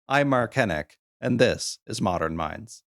I'm Mark Henick, and this is Modern Minds.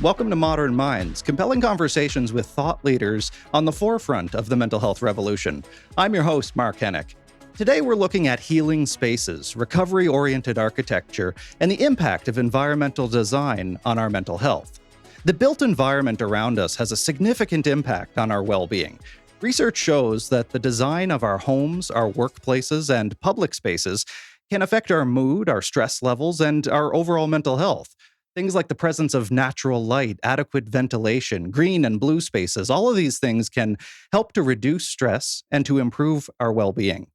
Welcome to Modern Minds, compelling conversations with thought leaders on the forefront of the mental health revolution. I'm your host, Mark Henick. Today we're looking at healing spaces, recovery-oriented architecture, and the impact of environmental design on our mental health. The built environment around us has a significant impact on our well-being. Research shows that the design of our homes, our workplaces, and public spaces can affect our mood, our stress levels, and our overall mental health. Things like the presence of natural light, adequate ventilation, green and blue spaces, all of these things can help to reduce stress and to improve our well-being.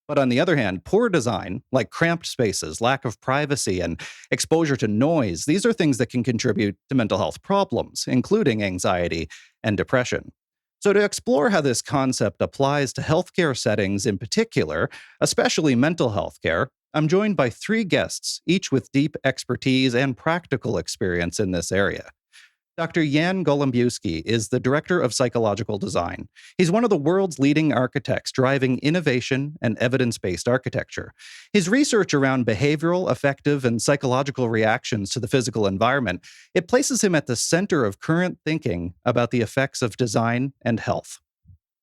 But on the other hand, poor design, like cramped spaces, lack of privacy, and exposure to noise, these are things that can contribute to mental health problems, including anxiety and depression. So to explore how this concept applies to healthcare settings in particular, especially mental health care, I'm joined by three guests, each with deep expertise and practical experience in this area. Dr. Jan Golembiewski is the Director of Psychological Design. He's one of the world's leading architects driving innovation and evidence-based architecture. His research around behavioral, affective, and psychological reactions to the physical environment, it places him at the center of current thinking about the effects of design and health.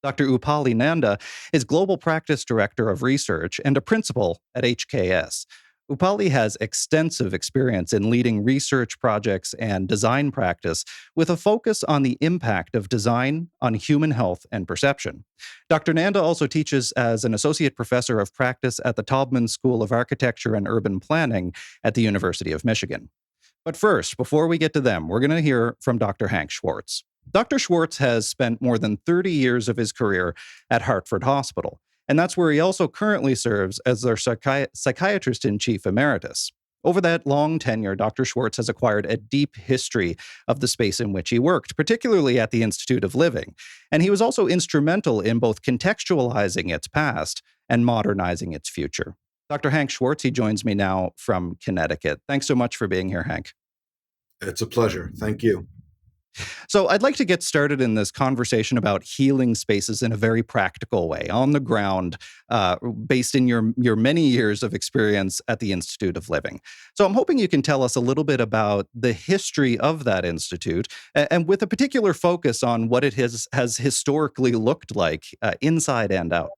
Dr. Upali Nanda is Global Practice Director of Research and a principal at HKS. Upali has extensive experience in leading research projects and design practice with a focus on the impact of design on human health and perception. Dr. Nanda also teaches as an associate professor of practice at the Taubman School of Architecture and Urban Planning at the University of Michigan. But first, before we get to them, we're going to hear from Dr. Hank Schwartz. Dr. Schwartz has spent more than 30 years of his career at Hartford Hospital, and that's where he also currently serves as their psychiatrist-in-chief emeritus. Over that long tenure, Dr. Schwartz has acquired a deep history of the space in which he worked, particularly at the Institute of Living, and he was also instrumental in both contextualizing its past and modernizing its future. Dr. Hank Schwartz, he joins me now from Connecticut. Thanks so much for being here, Hank. It's a pleasure. Thank you. So I'd like to get started in this conversation about healing spaces in a very practical way, on the ground, based in your many years of experience at the Institute of Living. So I'm hoping you can tell us a little bit about the history of that institute, and with a particular focus on what it has historically looked like, inside and out.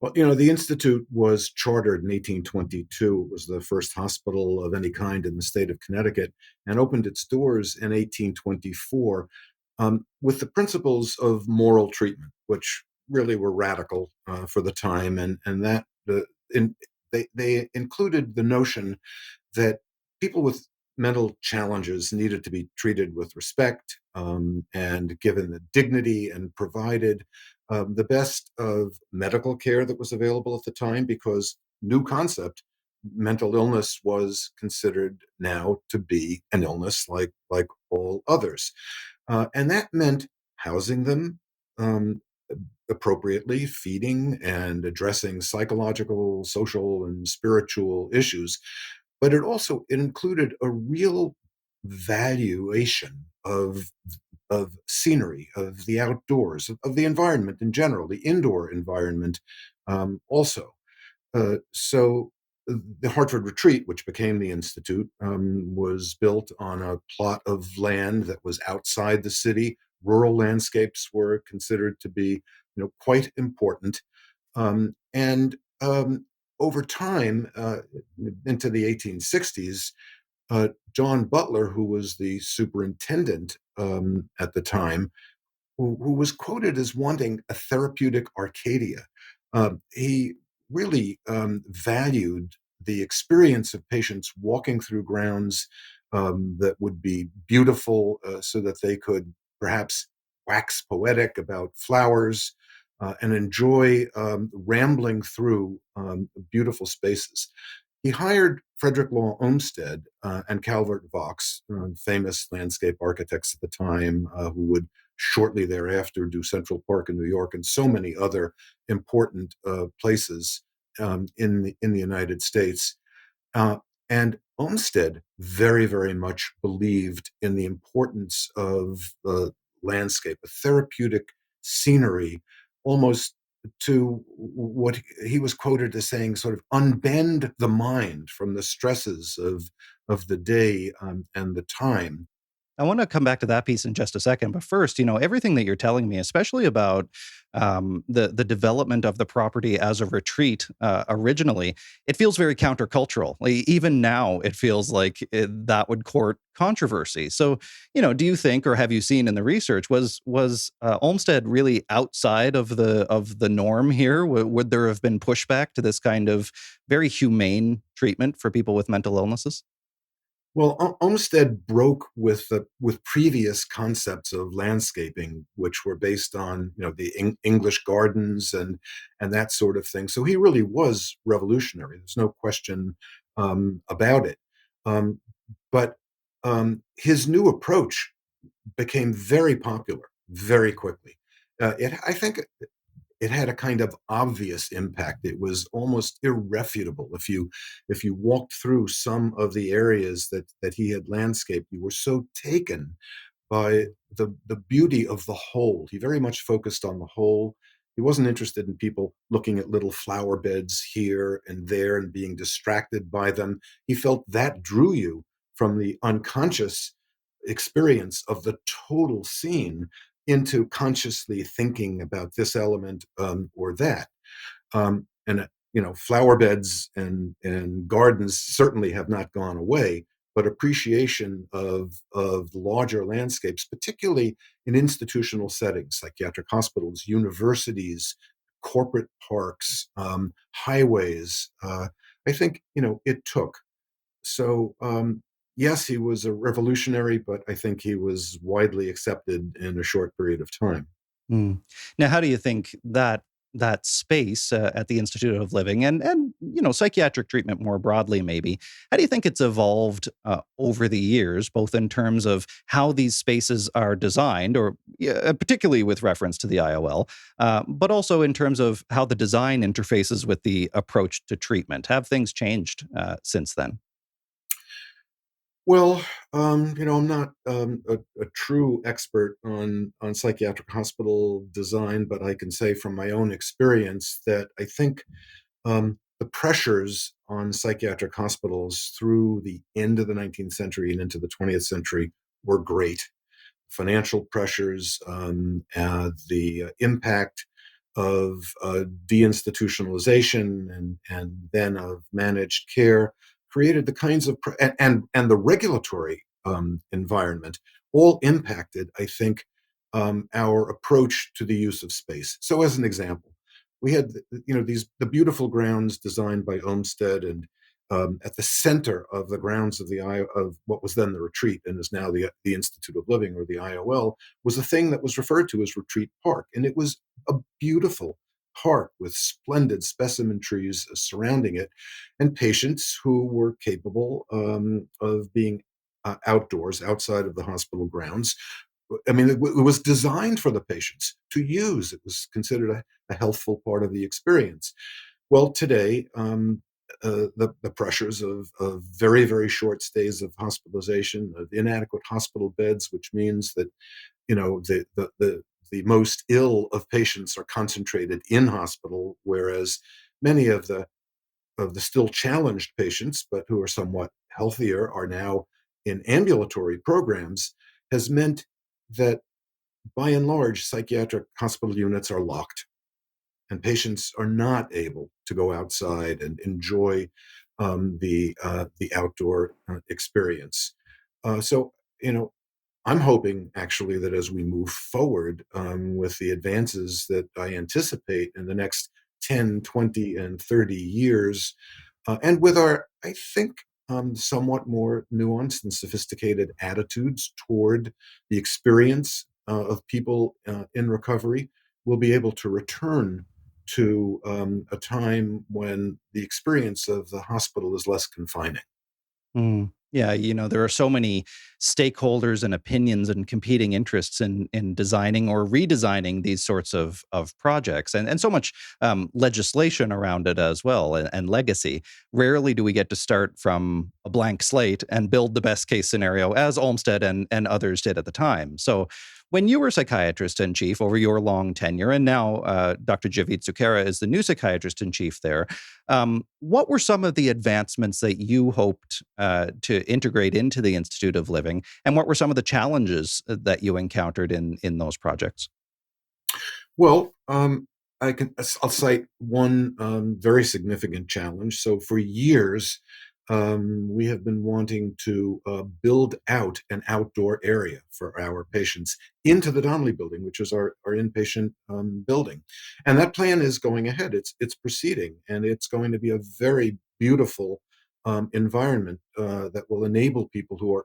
Well, the Institute was chartered in 1822. It was the first hospital of any kind in the state of Connecticut and opened its doors in 1824 with the principles of moral treatment, which really were radical for the time. And that they included the notion that people with mental challenges needed to be treated with respect and given the dignity and provided the best of medical care that was available at the time, because new concept, mental illness was considered now to be an illness like all others. And that meant housing them appropriately, feeding and addressing psychological, social, and spiritual issues. But it included a real valuation of scenery, of the outdoors, of the environment in general, the indoor environment also. So the Hartford Retreat, which became the Institute, was built on a plot of land that was outside the city. Rural landscapes were considered to be, quite important. And over time, into the 1860s, John Butler, who was the superintendent at the time, who was quoted as wanting a therapeutic Arcadia. He really valued the experience of patients walking through grounds that would be beautiful so that they could perhaps wax poetic about flowers and enjoy rambling through beautiful spaces. He hired Frederick Law Olmsted and Calvert Vaux, famous landscape architects at the time, who would shortly thereafter do Central Park in New York and so many other important places in the United States. Uh, and Olmsted very, very much believed in the importance of landscape, a therapeutic scenery, almost to what he was quoted as saying, sort of unbend the mind from the stresses of the day and the time. I want to come back to that piece in just a second, but first, everything that you're telling me, especially about the development of the property as a retreat originally, it feels very countercultural. Like, even now, it feels like that would court controversy. So, do you think, or have you seen in the research, was Olmsted really outside of the norm here? Would there have been pushback to this kind of very humane treatment for people with mental illnesses? Well, Olmsted broke with previous concepts of landscaping, which were based on the English gardens and that sort of thing. So he really was revolutionary. There's no question about it. Um, but his new approach became very popular very quickly. I think it had a kind of obvious impact. It was almost irrefutable. If you walked through some of the areas that he had landscaped, you were so taken by the beauty of the whole. He very much focused on the whole. He wasn't interested in people looking at little flower beds here and there and being distracted by them. He felt that drew you from the unconscious experience of the total scene into consciously thinking about this element or that. And flower beds and gardens certainly have not gone away, but appreciation of larger landscapes, particularly in institutional settings, psychiatric hospitals, universities, corporate parks, highways. I think it took. So yes, he was a revolutionary, but I think he was widely accepted in a short period of time. Mm. Now, how do you think that space at the Institute of Living and psychiatric treatment more broadly, maybe, how do you think it's evolved over the years, both in terms of how these spaces are designed, or particularly with reference to the IOL, but also in terms of how the design interfaces with the approach to treatment? Have things changed since then? Well, I'm not a true expert on psychiatric hospital design, but I can say from my own experience that I think the pressures on psychiatric hospitals through the end of the 19th century and into the 20th century were great. Financial pressures, the impact of deinstitutionalization and then of managed care created the kinds of and the regulatory environment all impacted, I think, our approach to the use of space. So, as an example, we had the beautiful grounds designed by Olmsted, and at the center of the grounds of what was then the retreat and is now the Institute of Living, or the IOL, was a thing that was referred to as Retreat Park, and it was a beautiful park with splendid specimen trees surrounding it, and patients who were capable of being outdoors, outside of the hospital grounds. I mean, it was designed for the patients to use. It was considered a healthful part of the experience. Well, today, the pressures of very, very short stays of hospitalization, of inadequate hospital beds, which means that the most ill of patients are concentrated in hospital, whereas many of the still challenged patients, but who are somewhat healthier, are now in ambulatory programs, has meant that by and large, psychiatric hospital units are locked and patients are not able to go outside and enjoy the outdoor experience. So, I'm hoping actually that as we move forward with the advances that I anticipate in the next 10, 20, and 30 years, and with our, I think, somewhat more nuanced and sophisticated attitudes toward the experience of people in recovery, we'll be able to return to a time when the experience of the hospital is less confining. Yeah, there are so many stakeholders and opinions and competing interests in designing or redesigning these sorts of projects, and so much legislation around it as well, and legacy. Rarely do we get to start from a blank slate and build the best case scenario, as Olmsted and others did at the time. So, when you were psychiatrist in chief over your long tenure, and now Dr. Javid Sukhera is the new psychiatrist in chief there, what were some of the advancements that you hoped to integrate into the Institute of Living, and what were some of the challenges that you encountered in those projects? Well, I'll cite one very significant challenge. So for years, we have been wanting to build out an outdoor area for our patients into the Donnelly building, which is our inpatient building. And that plan is going ahead. It's proceeding, and it's going to be a very beautiful environment that will enable people who are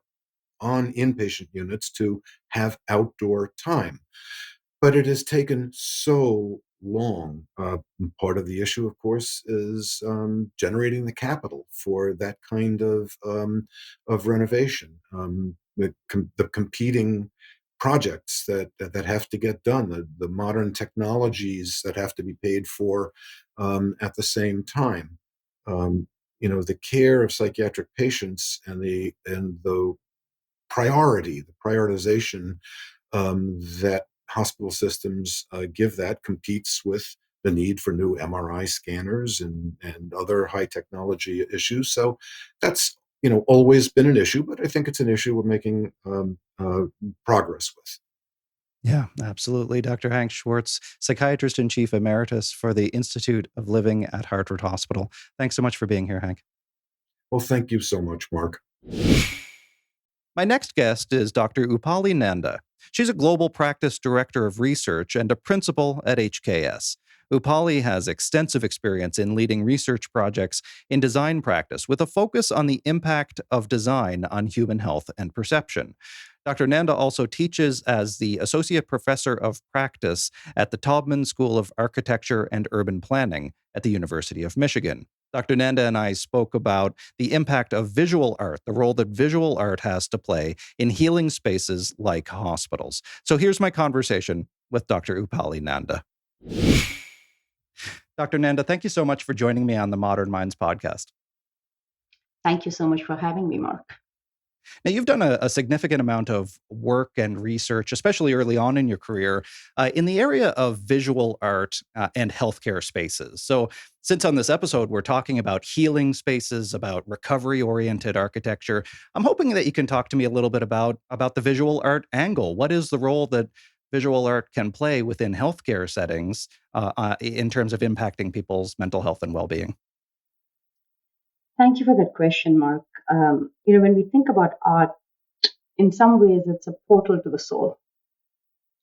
on inpatient units to have outdoor time. But it has taken so long. Part of the issue, of course, is generating the capital for that kind of renovation. The competing projects that have to get done, the modern technologies that have to be paid for at the same time. Um, the care of psychiatric patients and the prioritization that hospital systems give that competes with the need for new MRI scanners and other high technology issues. So that's always been an issue, but I think it's an issue we're making progress with. Yeah, absolutely. Dr. Hank Schwartz, psychiatrist in chief emeritus for the Institute of Living at Hartford Hospital. Thanks so much for being here, Hank. Well, thank you so much, Mark. My next guest is Dr. Upali Nanda. She's a global practice director of research and a principal at HKS. Upali has extensive experience in leading research projects in design practice with a focus on the impact of design on human health and perception. Dr. Nanda also teaches as the Associate Professor of Practice at the Taubman School of Architecture and Urban Planning at the University of Michigan. Dr. Nanda and I spoke about the impact of visual art, the role that visual art has to play in healing spaces like hospitals. So here's my conversation with Dr. Upali Nanda. Dr. Nanda, thank you so much for joining me on the Modern Minds podcast. Thank you so much for having me, Mark. Now, you've done a significant amount of work and research, especially early on in your career, in the area of visual art and healthcare spaces. So, since on this episode we're talking about healing spaces, about recovery-oriented architecture, I'm hoping that you can talk to me a little bit about the visual art angle. What is the role that visual art can play within healthcare settings in terms of impacting people's mental health and well-being? Thank you for that question, Mark. When we think about art, in some ways, it's a portal to the soul.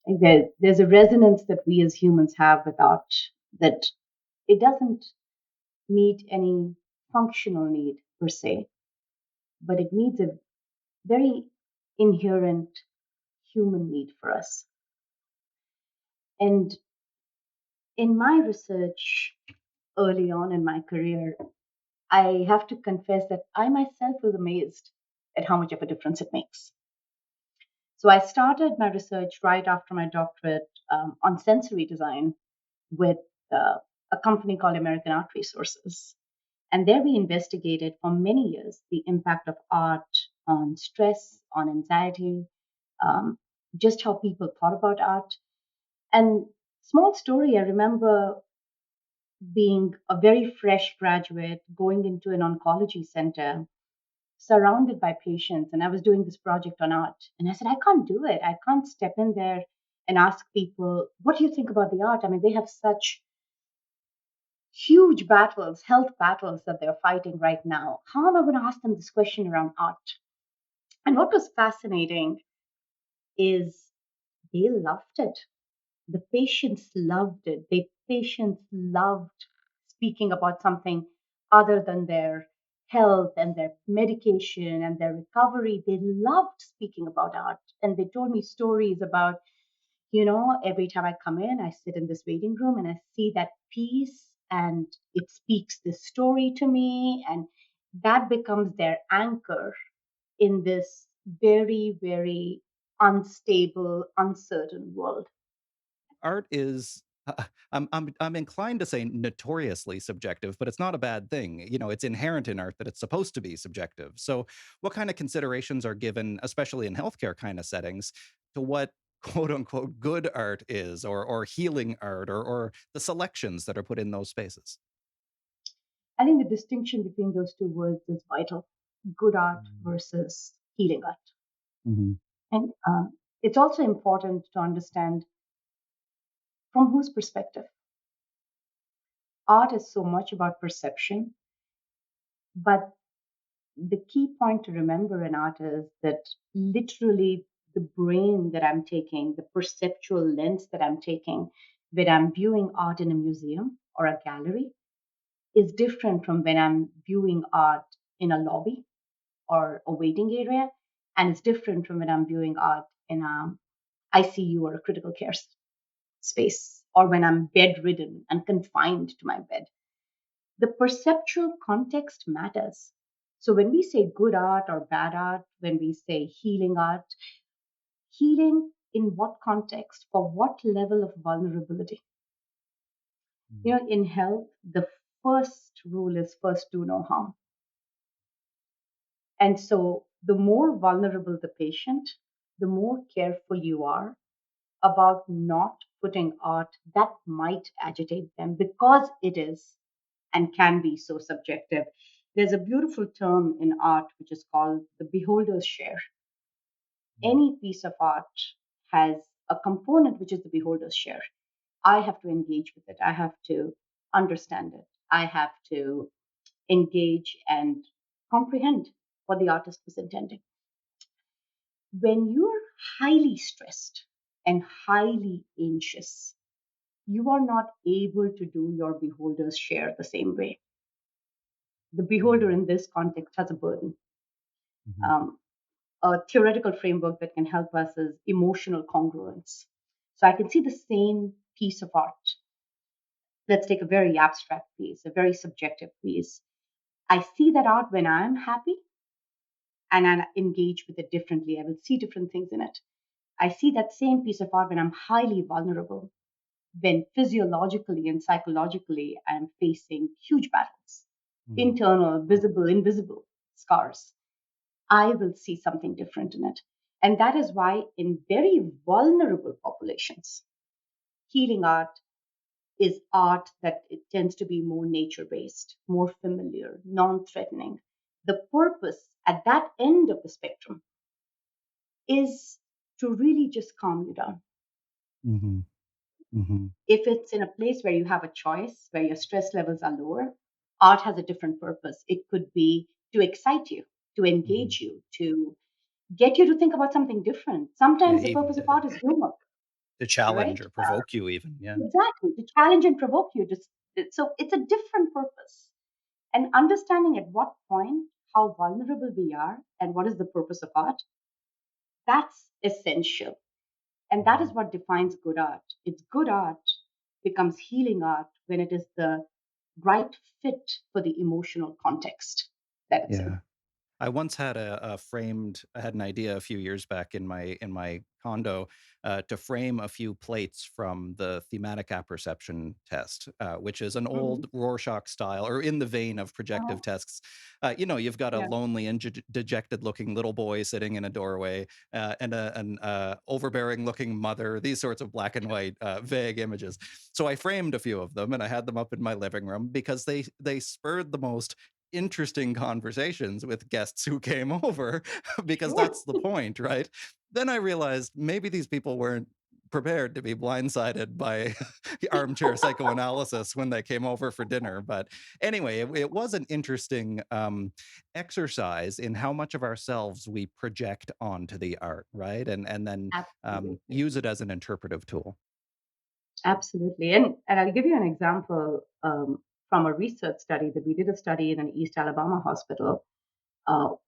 Like there's a resonance that we as humans have with art that it doesn't meet any functional need per se, but it meets a very inherent human need for us. And in my research early on in my career, I have to confess that I myself was amazed at how much of a difference it makes. So I started my research right after my doctorate on sensory design with a company called American Art Resources. And there we investigated for many years the impact of art on stress, on anxiety, just how people thought about art. And small story, I remember being a very fresh graduate, going into an oncology center, surrounded by patients, and I was doing this project on art. And I said, I can't do it. I can't step in there and ask people, what do you think about the art? I mean, they have such huge battles, health battles that they're fighting right now. How am I going to ask them this question around art? And what was fascinating is they loved it. The patients loved it. The patients loved speaking about something other than their health and their medication and their recovery. They loved speaking about art. And they told me stories about, Every time I come in, I sit in this waiting room and I see that piece and it speaks this story to me. And that becomes their anchor in this very, very unstable, uncertain world. Art is I'm inclined to say notoriously subjective, but it's not a bad thing. It's inherent in art that it's supposed to be subjective. So, what kind of considerations are given, especially in healthcare kind of settings, to what quote unquote good art is, or healing art, or the selections that are put in those spaces? I think the distinction between those two words is vital: good art Mm. versus healing art. Mhm. And it's also important to understand from whose perspective. Art is so much about perception, but the key point to remember in art is that literally the brain that I'm taking, the perceptual lens that I'm taking when I'm viewing art in a museum or a gallery is different from when I'm viewing art in a lobby or a waiting area. And it's different from when I'm viewing art in a ICU or a critical care space, or when I'm bedridden and confined to my bed. The perceptual context matters. So when we say good art or bad art, when we say healing art, healing in what context, for what level of vulnerability? Mm. In health, the first rule is first do no harm. And so the more vulnerable the patient, the more careful you are about not putting art that might agitate them, because it is and can be so subjective. There's a beautiful term in art which is called the beholder's share. Mm. Any piece of art has a component which is the beholder's share. I have to engage with it, I have to understand it, I have to engage and comprehend what the artist was intending. When you're highly stressed and highly anxious, you are not able to do your beholder's share the same way. The beholder Mm. in this context has a burden. Mhm. Um, a theoretical framework that can help us is emotional congruence. So I can see the same piece of art. Let's take a very abstract piece, a very subjective piece. I see that art when I'm happy and I engage with it differently. I will see different things in it. I see that same piece of art when I'm highly vulnerable, when physiologically and psychologically I'm facing huge battles, Mm. internal, visible, invisible scars. I will see something different in it. And that is why, in very vulnerable populations, healing art is art that it tends to be more nature based, more familiar, non threatening. The purpose at that end of the spectrum is to really just calm you down. Mhm. Mhm. If it's in a place where you have a choice, where your stress levels are lower, art has a different purpose. It could be to excite you, to Mhm. engage you, to get you to think about something different. Yeah, Sometimes the even purpose of art is humor, to challenge right? or provoke you even, yeah. Exactly, to challenge and provoke you. So it's a different purpose. And understanding at what point how vulnerable we are and what is the purpose of art, that's essential. And that is Mhm. what defines good art. It's good art becomes healing art when it is the right fit for the emotional context that it's in. Yeah. I once had I had an idea a few years back in my condo, to frame a few plates from the thematic apperception test, which is an Hmm. old Rorschach style, or in the vein of projective Uh, tests. You've got a yeah. lonely and dejected looking little boy sitting in a doorway, and an overbearing looking mother. These sorts of black and white, vague images. So I framed a few of them and I had them up in my living room because they spurred the most interesting conversations with guests who came over, because Sure. that's the point, right? Then I realized maybe these people weren't prepared to be blindsided by armchair psychoanalysis when they came over for dinner. But anyway, it was an interesting, exercise in how much of ourselves we project onto the art, right? And then, Absolutely. use it as an interpretive tool. Absolutely. And I'll give you an example from a research study that we did a study in an East Alabama hospital,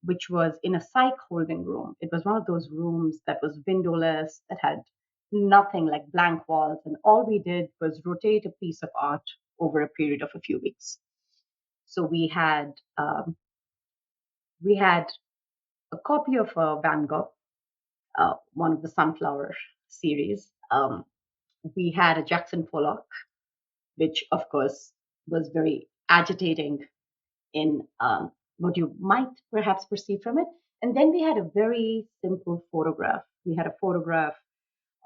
which was in a psych holding room. It was one of those rooms that was windowless, that had nothing like blank walls. And all we did was rotate a piece of art over a period of a few weeks. So we had a copy of Van Gogh, one of the Sunflower series. We had a Jackson Pollock, which of course was very agitating in what you might perhaps perceive from it. And then we had a very simple photograph. We had a photograph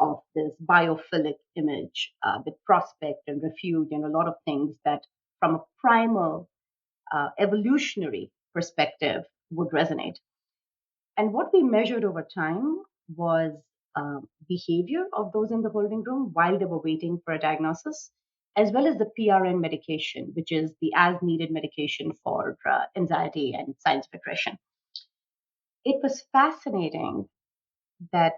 of this biophilic image with prospect and refuge and a lot of things that, from a primal evolutionary perspective, would resonate. And what we measured over time was behavior of those in the holding room while they were waiting for a diagnosis, as well as the PRN medication, which is the as needed medication for anxiety and signs of aggression. It was fascinating that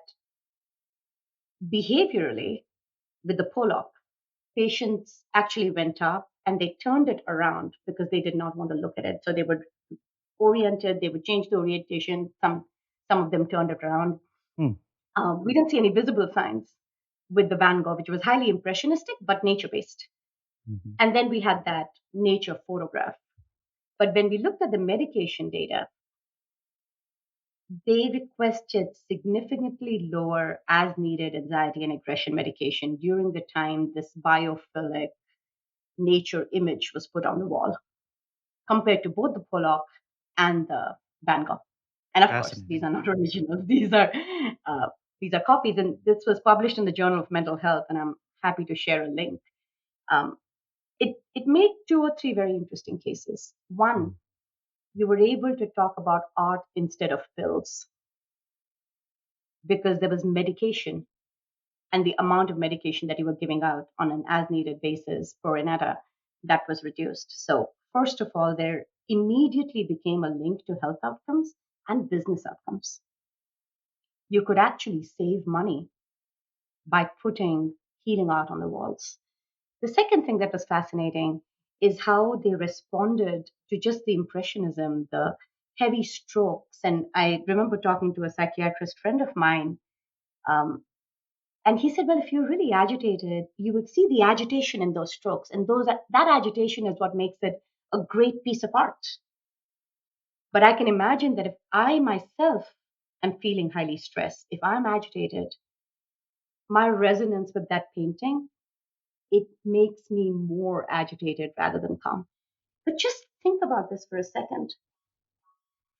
behaviorally, with the Pollock, patients actually went up and they turned it around because they did not want to look at it. So they were oriented, they would change the orientation. Some of them turned it around. Hmm. We didn't see any visible signs with the Van Gogh, which was highly impressionistic but nature based. Mm-hmm. And then we had that nature photograph. But when we looked at the medication data, they requested significantly lower as needed anxiety and aggression medication during the time this biophilic nature image was put on the wall, compared to both the Pollock and the Van Gogh. And of course, these Fascinating. are not originals. These are copies, and this was published in the Journal of Mental Health. And I'm happy to share a link. Um, it made two or three very interesting cases. One, you were able to talk about art instead of pills because there was medication, and the amount of medication that you were giving out on an as needed basis for Inetta, that was reduced. So first of all, there immediately became a link to health outcomes and business outcomes. You could actually save money by putting healing art on the walls. The second thing that was fascinating is how they responded to just the impressionism, the heavy strokes. And I remember talking to a psychiatrist friend of mine, um, and he said, well, if you're really agitated, you would see the agitation in those strokes. And that agitation is what makes it a great piece of art. But I can imagine that if I myself am feeling highly stressed, if I'm agitated, my resonance with that painting, it makes me more agitated rather than calm. But just think about this for a second.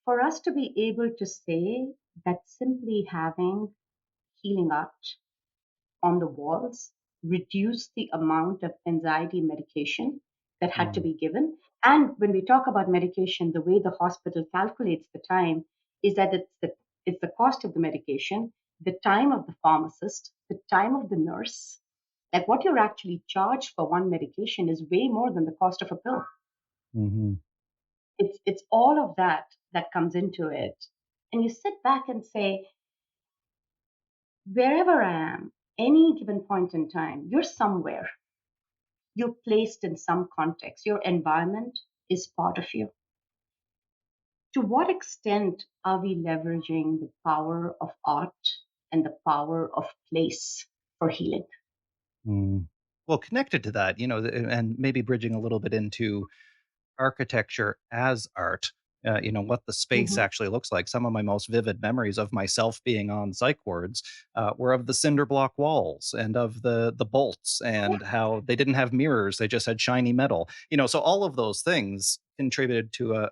For us to be able to say that simply having healing art on the walls reduced the amount of anxiety medication that had to be given. And when we talk about medication, the way the hospital calculates the time is that it's the cost of the medication, the time of the pharmacist, the time of the nurse. Like what you're actually charged for one medication is way more than the cost of a pill. Mm-hmm. It's all of that that comes into it. And you sit back and say, wherever I am, any given point in time, you're somewhere. You're placed in some context. Your environment is part of you. To what extent are we leveraging the power of art and the power of place for healing? Mm. Well, connected to that, and maybe bridging a little bit into architecture as art, what the space Mhm. actually looks like. Some of my most vivid memories of myself being on psych wards were of the cinder block walls and of the bolts Yeah. and how they didn't have mirrors; they just had shiny metal. So all of those things contributed to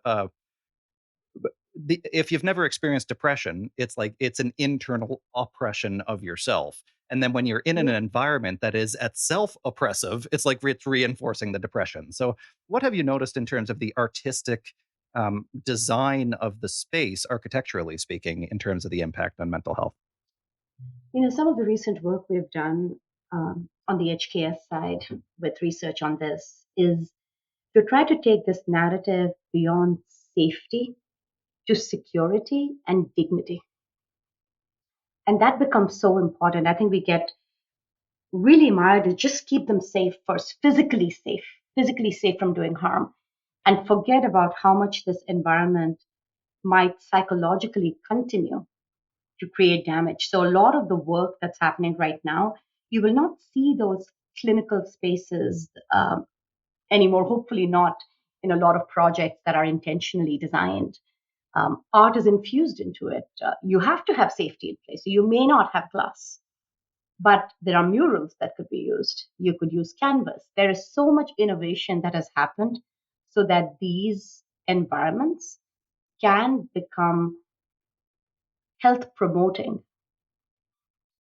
if you've never experienced depression, it's like it's an internal oppression of yourself. And then when you're in an Yeah. environment that is itself oppressive, it's like it's reinforcing the depression. So, what have you noticed in terms of the artistic design of the space, architecturally speaking, in terms of the impact on mental health? Some of the recent work we've done on the HKS side with research on this is to try to take this narrative beyond safety to security and dignity. And that becomes so important. I think we get really mired to just keep them safe first, physically safe from doing harm, and forget about how much this environment might psychologically continue to create damage. So a lot of the work that's happening right now, you will not see those clinical spaces anymore, hopefully not in a lot of projects that are intentionally designed. Art is infused into it. You have to have safety in place. So you may not have glass, but there are murals that could be used. You could use canvas. There is so much innovation that has happened so that these environments can become health promoting.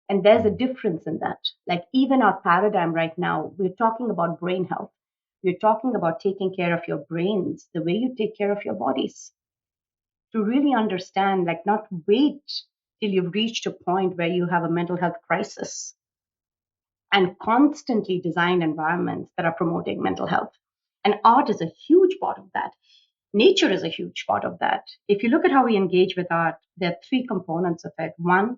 And there's a difference in that. Like, even our paradigm right now, we're talking about brain health. We're talking about taking care of your brains the way you take care of your bodies. To really understand, like, not wait till you've reached a point where you have a mental health crisis, and constantly design environments that are promoting mental health. And art is a huge part of that. Nature is a huge part of that. If you look at how we engage with art, there are three components of it. One,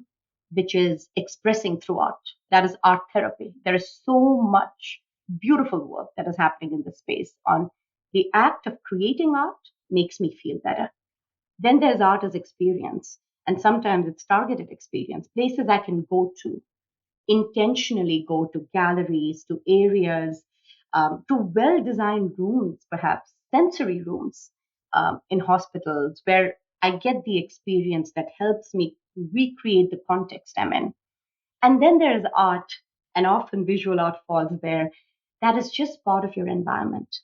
which is expressing through art. That is art therapy. There is so much beautiful work that is happening in this space on the act of creating art makes me feel better. Then there's art as experience. And sometimes it's targeted experience, places I can go to, intentionally go to galleries, to areas, to well designed rooms, perhaps sensory rooms in hospitals where I get the experience that helps me recreate the context I'm in. And then there's art, and often visual art falls there, that is just part of your environment,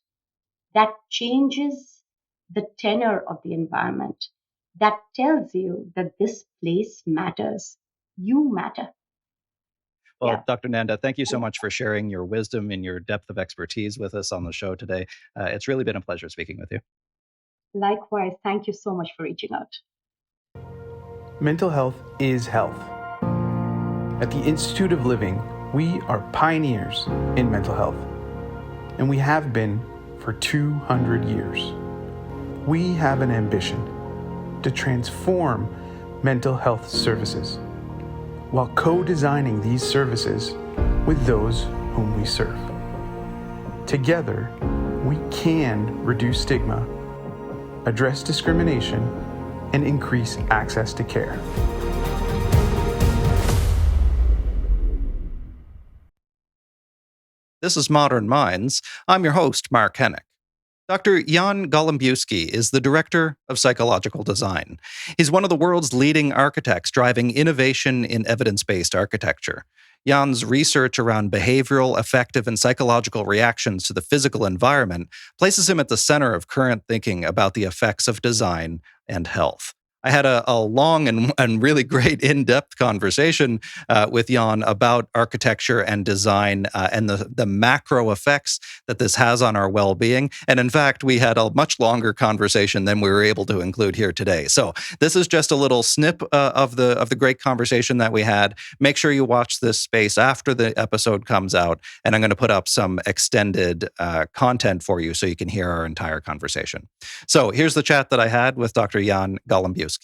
that changes the tenor of the environment, that tells you that this place matters. You matter. Well, Yeah. Dr. Nanda, thank you so much for sharing your wisdom and your depth of expertise with us on the show today. It's really been a pleasure speaking with you. Likewise, thank you so much for reaching out. Mental health is health. At the Institute of Living, we are pioneers in mental health, and we have been for 200 years. We have an ambition to transform mental health services while co-designing these services with those whom we serve. Together, we can reduce stigma, address discrimination, and increase access to care. This is Modern Minds. I'm your host, Mark Henick. Dr. Jan Golembiewski is the director of psychological design. He's one of the world's leading architects driving innovation in evidence-based architecture. Jan's research around behavioral, affective, and psychological reactions to the physical environment places him at the center of current thinking about the effects of design and health. I had a long and really great in-depth conversation with Jan about architecture and design and the macro effects that this has on our well-being. And in fact, we had a much longer conversation than we were able to include here today. So this is just a little snip of the great conversation that we had. Make sure you watch this space after the episode comes out, and I'm going to put up some extended content for you so you can hear our entire conversation. So here's the chat that I had with Dr. Jan Golembiewski.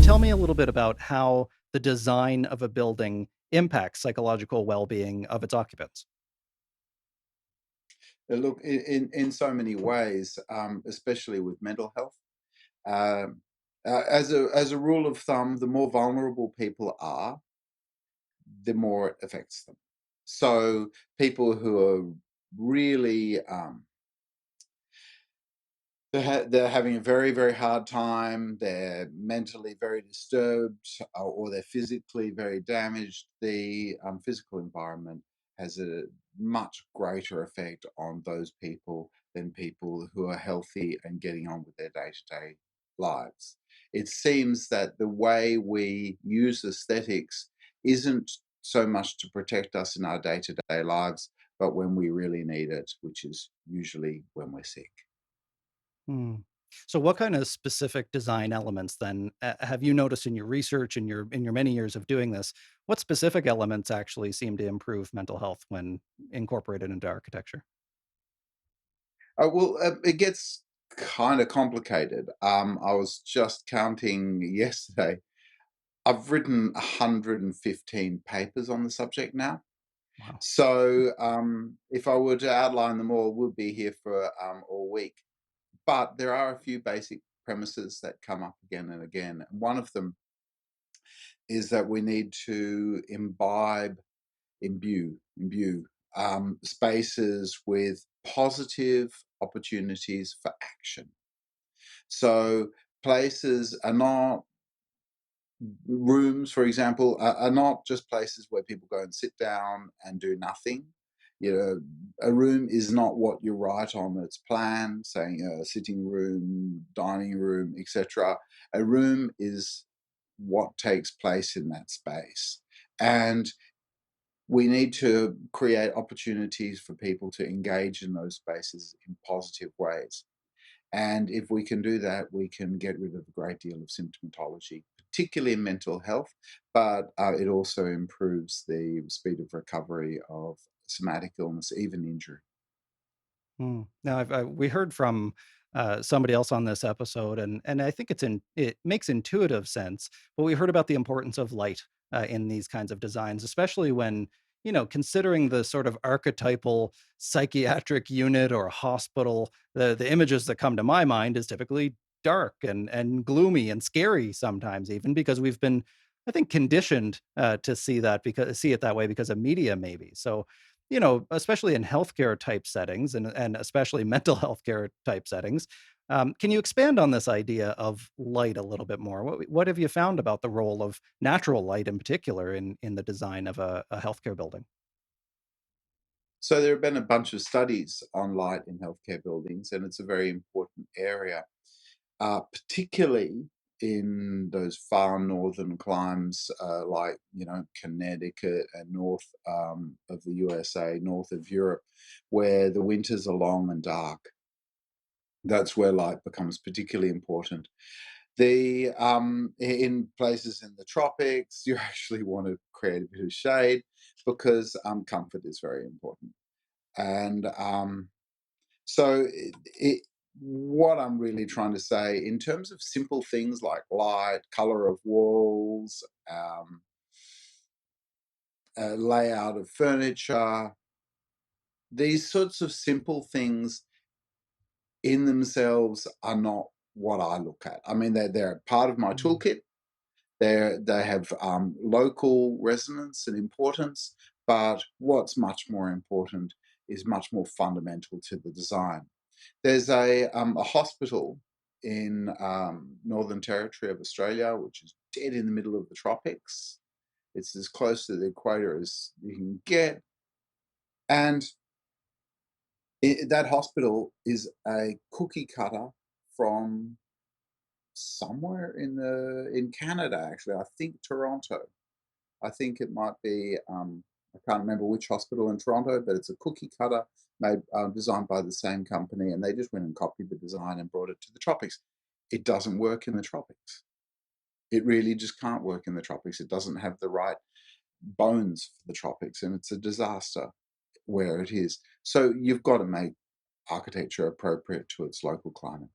Tell me a little bit about how the design of a building impacts psychological well-being of its occupants. Look, in so many ways, especially with mental health. As a rule of thumb, the more vulnerable people are, the more it affects them. So people who are really they're having a very, very hard time, they're mentally very disturbed, or they're physically very damaged, the physical environment has a much greater effect on those people than people who are healthy and getting on with their day-to-day lives. It seems that the way we use aesthetics isn't so much to protect us in our day-to-day lives, but when we really need it, which is usually when we're sick. Hmm. So what kind of specific design elements then have you noticed in your research and in your many years of doing this? What specific elements actually seem to improve mental health when incorporated into architecture? It gets kind of complicated. I was just counting yesterday. I've written 115 papers on the subject now. Wow. So if I were to outline them all, we'd be here for all week. But there are a few basic premises that come up again and again. One of them is that we need to imbue spaces with positive opportunities for action. So places are not rooms, for example, are not just places where people go and sit down and do nothing. You know, a room is not what you write on its plan, saying a sitting room, dining room, etc. A room is what takes place in that space. And we need to create opportunities for people to engage in those spaces in positive ways. And if we can do that, we can get rid of a great deal of symptomatology, particularly in mental health, but it also improves the speed of recovery of somatic illness, even injury. Now, we heard from somebody else on this episode, and I think it makes intuitive sense. But we heard about the importance of light in these kinds of designs, especially when considering the sort of archetypal psychiatric unit or hospital. The images that come to my mind is typically dark and gloomy and scary sometimes, even because we've been, I think, conditioned to see it that way because of media, maybe. So especially in healthcare type settings and especially mental health care type settings. Can you expand on this idea of light a little bit more? What have you found about the role of natural light in particular in the design of a healthcare building? So there have been a bunch of studies on light in healthcare buildings, and it's a very important area, particularly in those far northern climes like Connecticut and north of the USA, north of Europe, where the winters are long and dark. That's where light becomes particularly important. The in places in the tropics, you actually want to create a bit of shade because comfort is very important. And so, what I'm really trying to say, in terms of simple things like light, color of walls, layout of furniture, these sorts of simple things in themselves are not what I look at. I mean, they're part of my Mm, toolkit. They have local resonance and importance, but what's much more important is much more fundamental to the design. There's a hospital in Northern Territory of Australia, which is dead in the middle of the tropics. It's as close to the equator as you can get, and that hospital is a cookie cutter from somewhere in Canada. Actually, I think Toronto. I think it might be. I can't remember which hospital in Toronto, but it's a cookie cutter made designed by the same company, and they just went and copied the design and brought it to the tropics. It doesn't work in the tropics. It really just can't work in the tropics. It doesn't have the right bones for the tropics, and it's a disaster where it is. So you've got to make architecture appropriate to its local climate.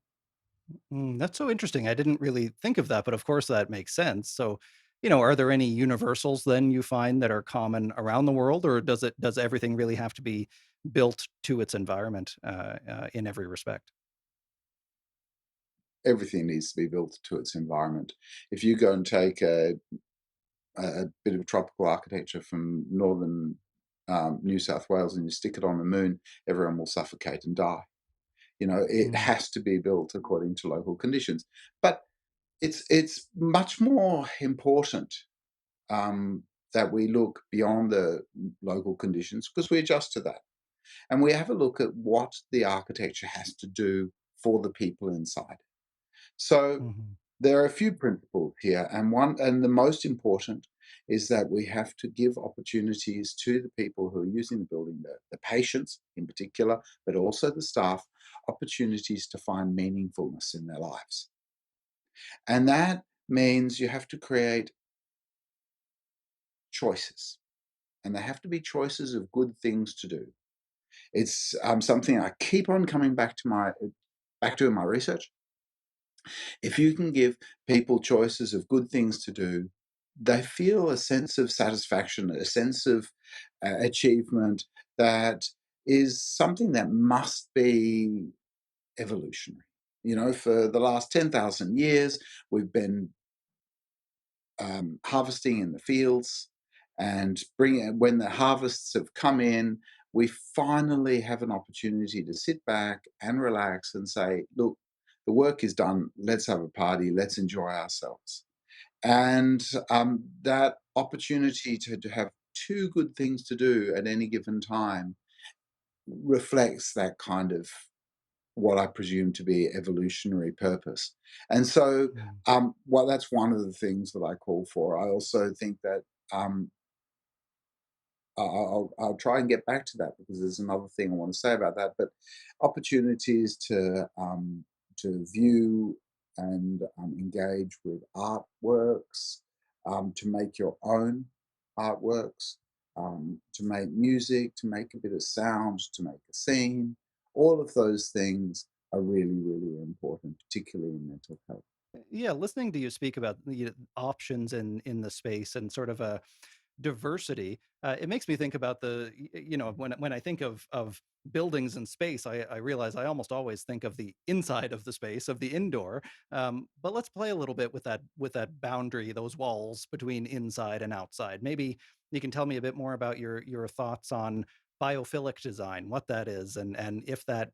that's so interesting. I didn't really think of that, but of course that makes sense. So, are there any universals then you find that are common around the world, or does everything really have to be built to its environment in every respect? Everything needs to be built to its environment. If you go and take a bit of tropical architecture from northern New South Wales and you stick it on the moon, everyone will suffocate and die. It Mm, has to be built according to local conditions. But it's much more important that we look beyond the local conditions because we adjust to that. And we have a look at what the architecture has to do for the people inside. So mhm. there are a few principles here, and the most important is that we have to give opportunities to the people who are using the building, the patients in particular, but also the staff, opportunities to find meaningfulness in their lives. And that means you have to create choices, and they have to be choices of good things to do. It's something I keep on coming back to in my research. If you can give people choices of good things to do, they feel a sense of satisfaction, a sense of achievement that is something that must be evolutionary. For the last 10,000 years, we've been harvesting in the fields, and when the harvests have come in, we finally have an opportunity to sit back and relax and say, look, the work is done. Let's have a party. Let's enjoy ourselves. And that opportunity to have two good things to do at any given time reflects that kind of what I presume to be evolutionary purpose. And so, well, that's one of the things that I call for. I also think that I'll try and get back to that, because there's another thing I want to say about that. But opportunities to view and engage with artworks, to make your own artworks, to make music, to make a bit of sound, to make a scene. All of those things are really, really important, particularly in mental health. Yeah, listening to you speak about the options in the space and sort of a diversity, it makes me think about when I think of buildings and space, I realize I almost always think of the inside of the space, of the indoor. But let's play a little bit with that boundary, those walls between inside and outside. Maybe you can tell me a bit more about your thoughts on biophilic design, what that is, and if that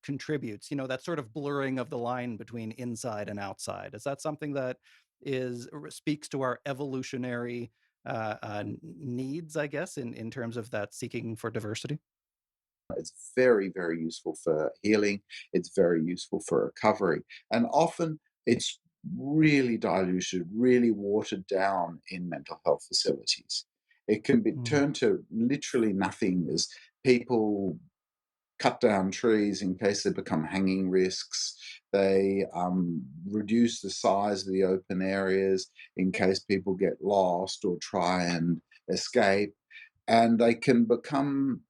contributes, that sort of blurring of the line between inside and outside. Is that something that is speaks to our evolutionary needs, I guess, in terms of that seeking for diversity? It's very, very useful for healing. It's very useful for recovery. And often it's really diluted, really watered down in mental health facilities. It can be Mm. turned to literally nothing as people cut down trees in case they become hanging risks. They reduce the size of the open areas in case people get lost or try and escape. And they can become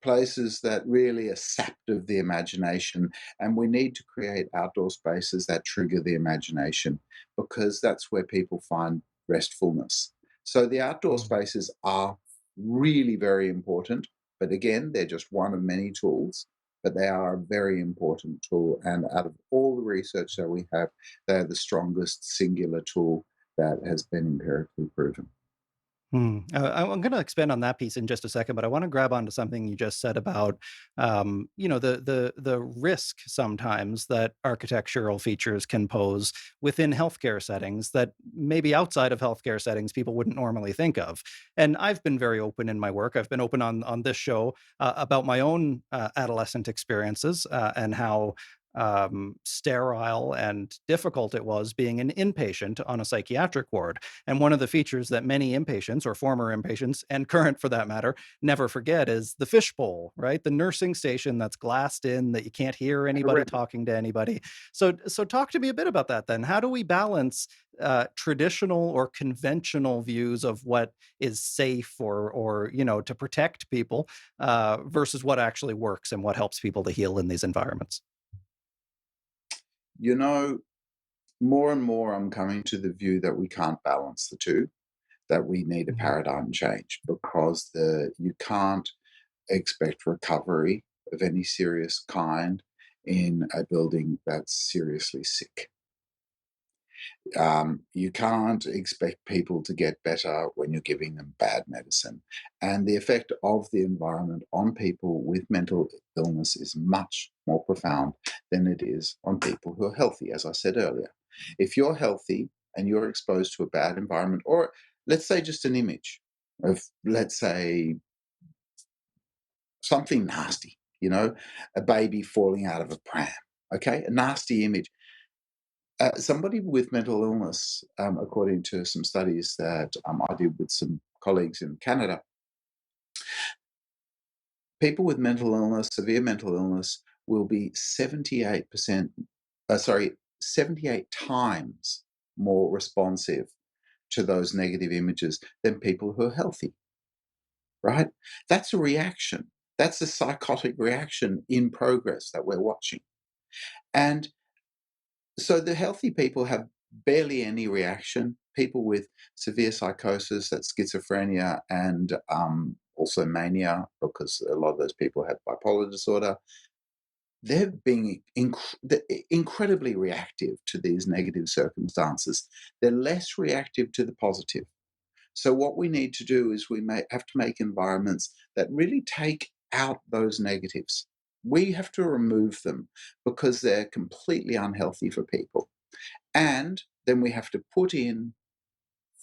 places that really are sapped of the imagination. And we need to create outdoor spaces that trigger the imagination, because that's where people find restfulness. So the outdoor Mm. spaces are really very important. But again, they're just one of many tools, but they are a very important tool. And out of all the research that we have, they're the strongest singular tool that has been empirically proven. I'm going to expand on that piece in just a second, but I want to grab onto something you just said about, the risk sometimes that architectural features can pose within healthcare settings that maybe outside of healthcare settings people wouldn't normally think of. And I've been very open in my work. I've been open on this show about my own adolescent experiences and how sterile and difficult it was being an inpatient on a psychiatric ward. And one of the features that many inpatients, or former inpatients, and current for that matter, never forget is the fishbowl, right? The nursing station that's glassed in, that you can't hear anybody Correct. talking to anybody. So talk to me a bit about that then. How do we balance traditional or conventional views of what is safe or to protect people versus what actually works and what helps people to heal in these environments? You know, more and more I'm coming to the view that we can't balance the two, that we need a Mhm. paradigm change, because you can't expect recovery of any serious kind in a building that's seriously sick. You can't expect people to get better when you're giving them bad medicine. And the effect of the environment on people with mental illness is much more profound than it is on people who are healthy, as I said earlier. If you're healthy and you're exposed to a bad environment, or let's say just an image of, let's say, something nasty, a baby falling out of a pram, okay, a nasty image. Somebody with mental illness, according to some studies that I did with some colleagues in Canada, people with mental illness, severe mental illness, will be 78%, 78 times more responsive to those negative images than people who are healthy, right? That's a reaction. That's a psychotic reaction in progress that we're watching. And so the healthy people have barely any reaction. People with severe psychosis, that's schizophrenia, and also mania, because a lot of those people have bipolar disorder, they're being incredibly reactive to these negative circumstances. They're less reactive to the positive. So what we need to do is we have to make environments that really take out those negatives. We have to remove them because they're completely unhealthy for people. And then we have to put in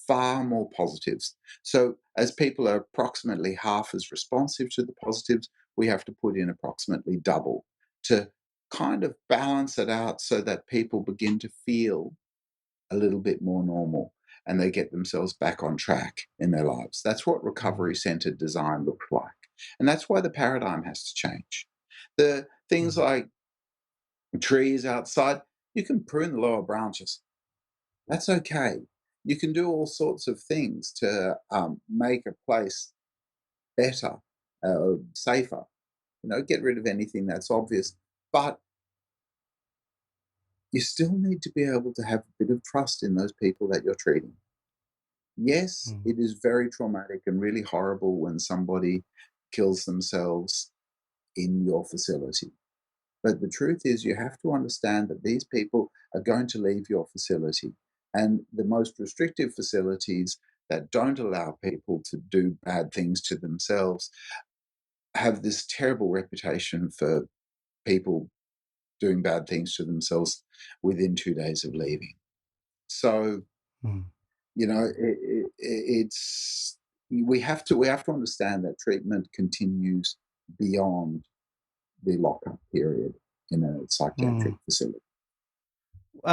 far more positives. So as people are approximately half as responsive to the positives, we have to put in approximately double to kind of balance it out so that people begin to feel a little bit more normal and they get themselves back on track in their lives. That's what recovery-centered design looks like. And that's why the paradigm has to change. The things like trees outside, you can prune the lower branches. That's okay. You can do all sorts of things to make a place better, safer. Get rid of anything that's obvious. But you still need to be able to have a bit of trust in those people that you're treating. Yes, it is very traumatic and really horrible when somebody kills themselves in your facility. But the truth is, you have to understand that these people are going to leave your facility. And the most restrictive facilities that don't allow people to do bad things to themselves have this terrible reputation for people doing bad things to themselves within 2 days of leaving. So, it's we have to understand that treatment continues beyond the lockup period in a psychiatric facility.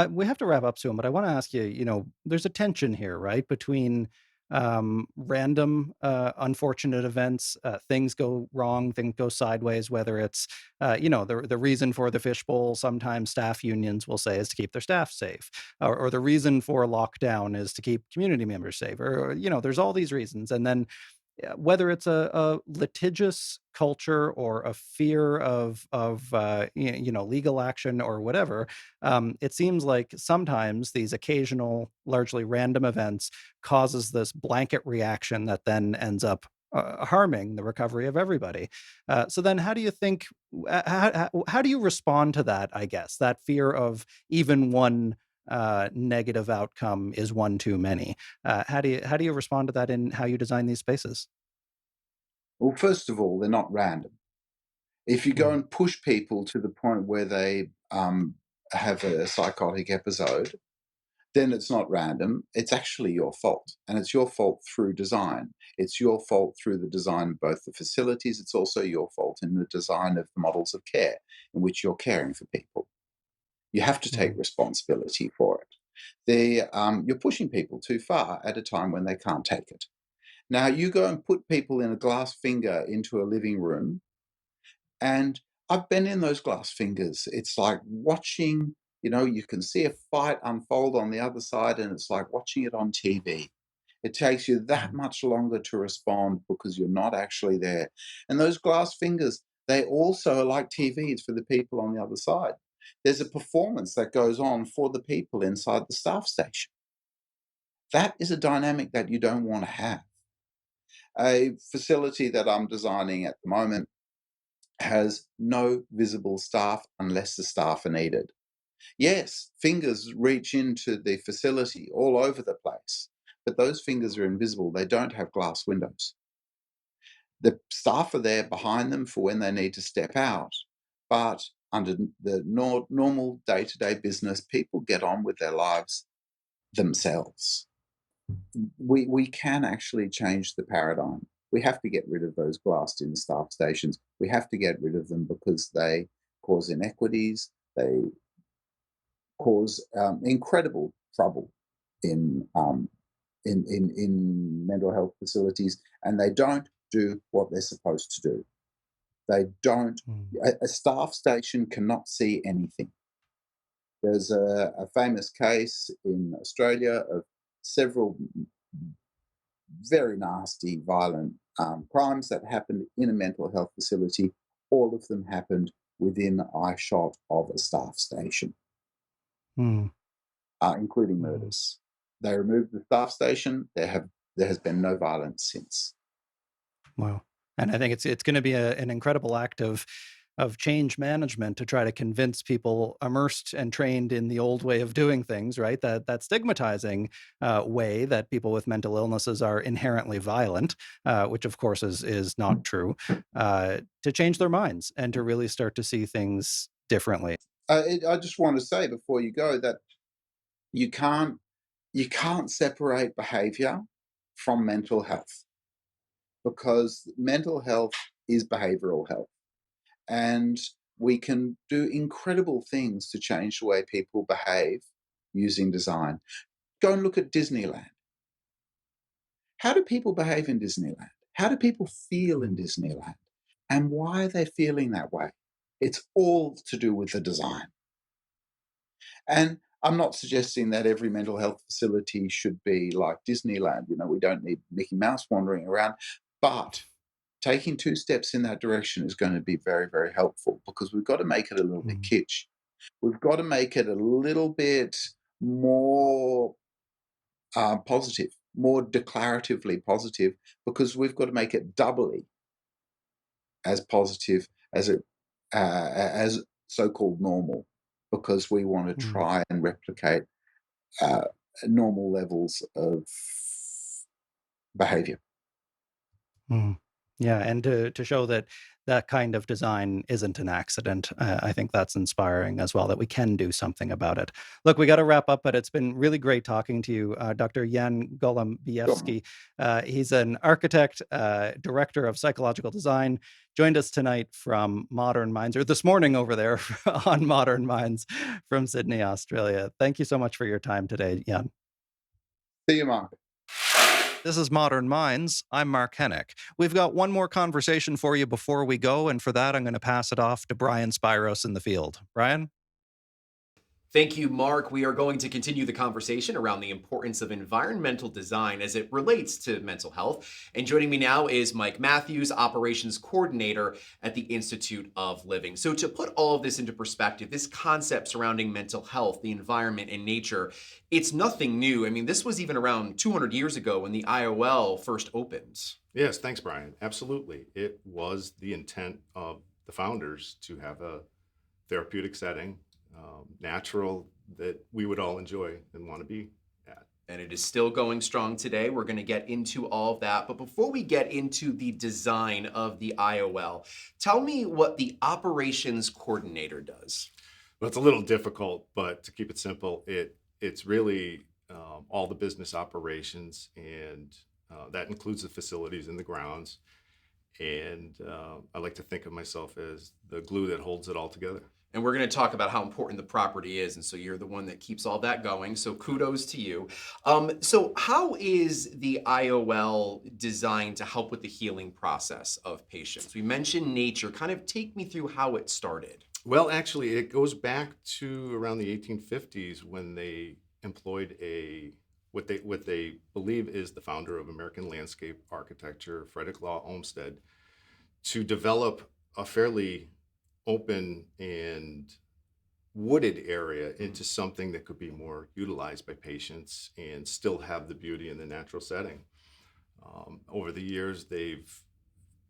We have to wrap up soon, but I want to ask you, there's a tension here, right? Between random, unfortunate events, things go wrong, things go sideways, whether it's, the reason for the fishbowl, sometimes staff unions will say is to keep their staff safe, or the reason for lockdown is to keep community members safe, or there's all these reasons. And then whether it's a litigious culture or a fear of legal action or whatever, it seems like sometimes these occasional, largely random events causes this blanket reaction that then ends up harming the recovery of everybody. So then, how do you think? How do you respond to that? I guess that fear of even one negative outcome is one too many. How do you respond to that in how you design these spaces? Well, first of all, they're not random. If you go and push people to the point where they have a psychotic episode, then it's not random. It's actually your fault. And it's your fault through design. It's your fault through the design of both the facilities. It's also your fault in the design of the models of care in which you're caring for people. You have to take responsibility for it. You're pushing people too far at a time when they can't take it. Now, you go and put people in a glass finger into a living room, and I've been in those glass fingers. It's like watching, you can see a fight unfold on the other side, and it's like watching it on TV. It takes you that much longer to respond because you're not actually there. And those glass fingers, they also are like TVs for the people on the other side. There's a performance that goes on for the people inside the staff station. That is a dynamic that you don't want to have. A facility that I'm designing at the moment has no visible staff unless the staff are needed. Yes, fingers reach into the facility all over the place, but those fingers are invisible. They don't have glass windows. The staff are there behind them for when they need to step out, but under the normal day-to-day business, people get on with their lives themselves. We can actually change the paradigm. We have to get rid of those glassed-in staff stations. We have to get rid of them because they cause inequities. They cause incredible trouble in mental health facilities, and they don't do what they're supposed to do. They don't. A staff station cannot see anything. There's a famous case in Australia of several very nasty, violent crimes that happened in a mental health facility. All of them happened within eye shot of a staff station, including murders. They removed the staff station. There has been no violence since. Wow. And I think it's going to be an incredible act of of change management to try to convince people immersed and trained in the old way of doing things, right? That stigmatizing way that people with mental illnesses are inherently violent, which of course is not true, to change their minds and to really start to see things differently. I just want to say before you go that you can't separate behavior from mental health, because mental health is behavioral health, and we can do incredible things to change the way people behave using design. Go and look at Disneyland. How do people behave in Disneyland? How do people feel in Disneyland? And why are they feeling that way? It's all to do with the design. And I'm not suggesting that every mental health facility should be like Disneyland. We don't need Mickey Mouse wandering around. But taking 2 steps in that direction is going to be very, very helpful, because we've got to make it a little bit kitsch. We've got to make it a little bit more positive, more declaratively positive, because we've got to make it doubly as positive as so-called normal, because we want to try and replicate normal levels of behavior. Yeah, and to show that that kind of design isn't an accident, I think that's inspiring as well, that we can do something about it. Look, we got to wrap up, but it's been really great talking to you, Dr. Jan Golembiewski. He's an architect, director of psychological design, joined us tonight from Modern Minds, or this morning over there on Modern Minds from Sydney, Australia. Thank you so much for your time today, Jan. See you, Mark. This is Modern Minds. I'm Mark Henick. We've got one more conversation for you before we go, and for that, I'm going to pass it off to Brian Spiros in the field. Brian? Thank you, Mark. We are going to continue the conversation around the importance of environmental design as it relates to mental health. And joining me now is Mike Matthews, Operations Coordinator at the Institute of Living. So to put all of this into perspective, this concept surrounding mental health, the environment, and nature, it's nothing new. I mean, this was even around 200 years ago when the IOL first opened. Yes, thanks, Brian. Absolutely. It was the intent of the founders to have a therapeutic setting, natural, that we would all enjoy and want to be at. And it is still going strong today. We're going to get into all of that. But before we get into the design of the IOL, tell me what the operations coordinator does. Well, it's a little difficult, but to keep it simple, it's really all the business operations, and that includes the facilities and the grounds. And I like to think of myself as the glue that holds it all together. And we're going to talk about how important the property is. And so you're the one that keeps all that going. So kudos to you. So how is the IOL designed to help with the healing process of patients? We mentioned nature. Kind of take me through how it started. Well, actually, it goes back to around the 1850s when they employed what they believe is the founder of American landscape architecture, Frederick Law Olmsted, to develop a fairly open and wooded area into something that could be more utilized by patients and still have the beauty in the natural setting. Over the years, they've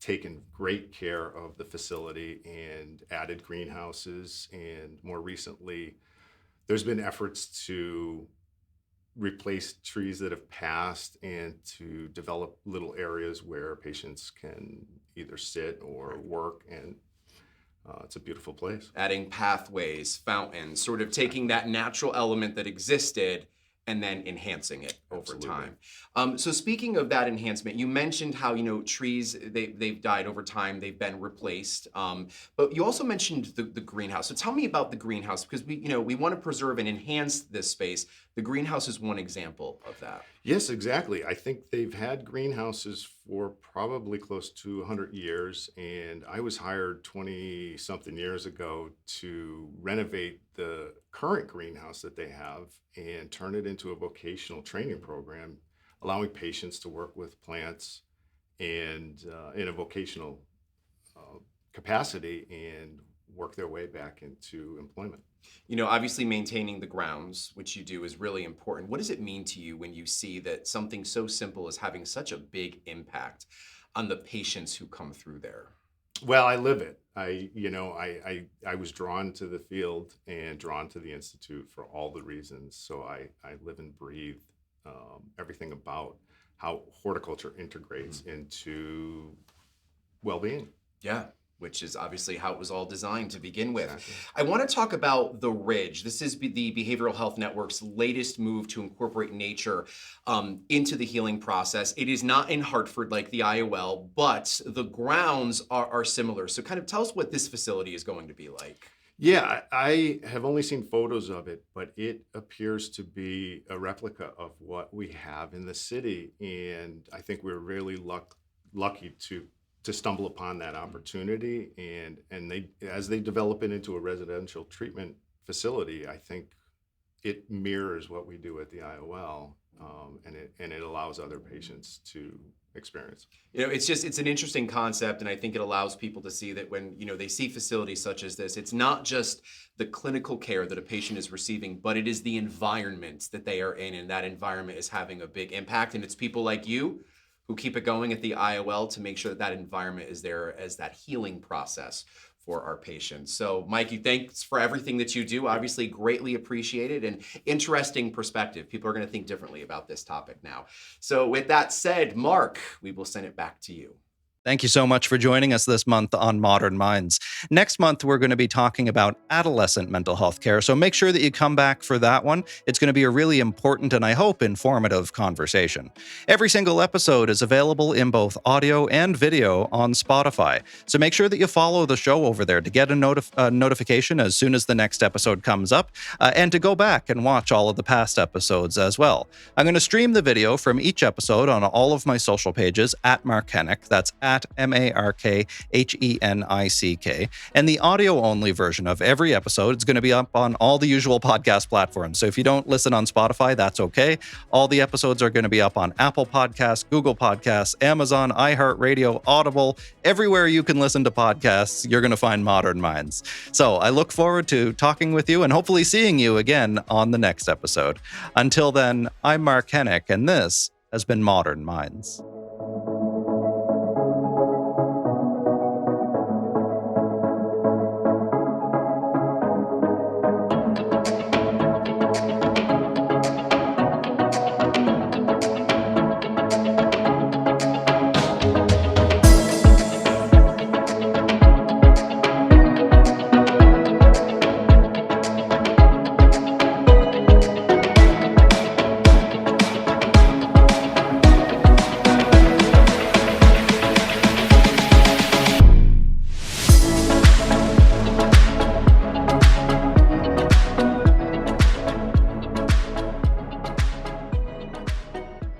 taken great care of the facility and added greenhouses, and more recently, there's been efforts to replace trees that have passed and to develop little areas where patients can either sit or work, and it's a beautiful place. Adding pathways, fountains, sort of taking that natural element that existed and then enhancing it over time. So speaking of that enhancement, you mentioned how, trees, they've died over time, they've been replaced. But you also mentioned the greenhouse. So tell me about the greenhouse, because we want to preserve and enhance this space. The greenhouse is one example of that. Yes, exactly. I think they've had greenhouses for probably close to 100 years. And I was hired 20 something years ago to renovate the current greenhouse that they have and turn it into a vocational training program, allowing patients to work with plants and in a vocational capacity and work their way back into employment. Obviously maintaining the grounds, which you do, is really important. What does it mean to you when you see that something so simple is having such a big impact on the patients who come through there? Well, I live it. I was drawn to the field and drawn to the Institute for all the reasons. So I live and breathe everything about how horticulture integrates into well-being. Yeah, which is obviously how it was all designed to begin with. Exactly. I want to talk about the Ridge. This is the Behavioral Health Network's latest move to incorporate nature into the healing process. It is not in Hartford like the IOL, but the grounds are similar. So kind of tell us what this facility is going to be like. Yeah, I have only seen photos of it, but it appears to be a replica of what we have in the city. And I think we're really lucky to stumble upon that opportunity. And they, as they develop it into a residential treatment facility, I think it mirrors what we do at the IOL, and it allows other patients to experience. It's an interesting concept, and I think it allows people to see that when, they see facilities such as this, it's not just the clinical care that a patient is receiving, but it is the environment that they are in, and that environment is having a big impact. And it's people like you who keep it going at the IOL to make sure that environment is there as that healing process for our patients. So, Mike, thanks for everything that you do. Obviously, greatly appreciated and interesting perspective. People are going to think differently about this topic now. So with that said, Mark, we will send it back to you. Thank you so much for joining us this month on Modern Minds. Next month, we're going to be talking about adolescent mental health care, so make sure that you come back for that one. It's going to be a really important and, I hope, informative conversation. Every single episode is available in both audio and video on Spotify, so make sure that you follow the show over there to get a notification as soon as the next episode comes up, and to go back and watch all of the past episodes as well. I'm going to stream the video from each episode on all of my social pages at Mark Henick. That's at MarkHenick, and the audio-only version of every episode is going to be up on all the usual podcast platforms. So if you don't listen on Spotify, that's okay. All the episodes are going to be up on Apple Podcasts, Google Podcasts, Amazon, iHeartRadio, Audible. Everywhere you can listen to podcasts, you're going to find Modern Minds. So I look forward to talking with you and hopefully seeing you again on the next episode. Until then, I'm Mark Henick, and this has been Modern Minds.